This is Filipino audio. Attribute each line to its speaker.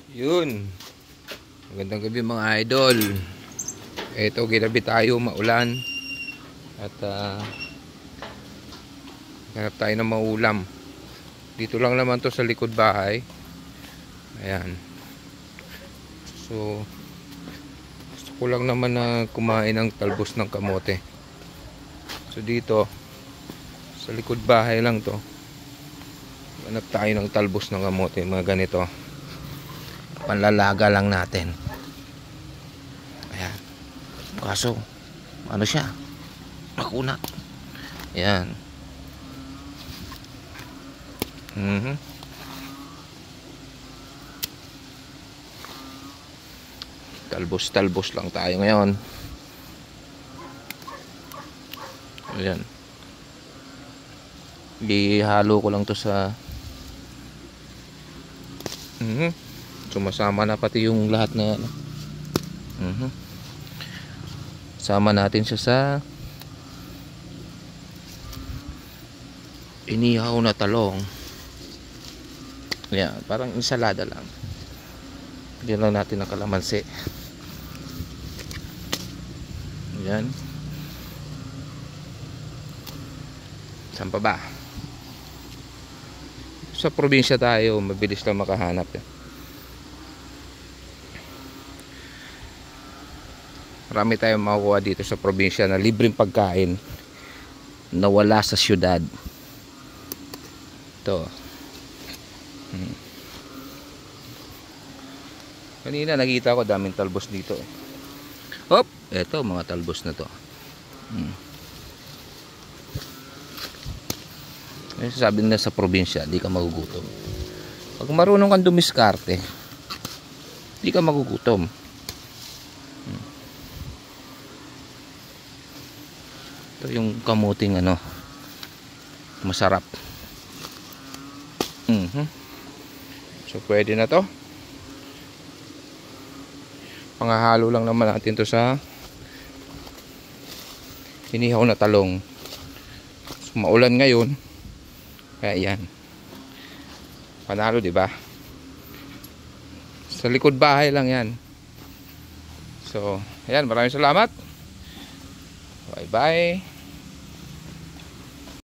Speaker 1: Yun. Magandang gabi mga idol. Ito, ginabi tayo, maulan. At hanap tayo ng maulam. Dito lang naman to sa likod bahay. Ayan. So, gusto ko lang naman na kumain ng talbos ng kamote. So dito, sa likod bahay lang to. Hanap tayo ng talbos ng kamote. Mga ganito. Panlalaga lang natin. Ayan. Kaso ano siya, bakuna. Ayan. Talbos lang tayo ngayon. Ayan. Ihalo ko lang to sa sumasama na pati yung lahat na sama natin siya sa inihaw na talong. Yan, parang ensalada lang. Diyan lang natin ang kalamansi. Yan. Saan pa ba? Sa probinsya tayo, mabilis lang makahanap yan. Marami tayong makukuha dito sa probinsya na libreng pagkain na wala sa syudad. Ito. Kanina nakita ko daming talbos dito eh. Hop! Ito mga talbos na to. Sabi nila sa probinsya, di ka magugutom. Pag marunong kang dumiskarte, di ka magugutom. Ito yung kamuting ano, masarap. So pwede na to. Pangahalo lang naman natin to sa inihaw na talong. So, maulan ngayon. Kaya yan. Panalo, di ba? Sa likod bahay lang yan. So, ayan, maraming salamat. Bye bye.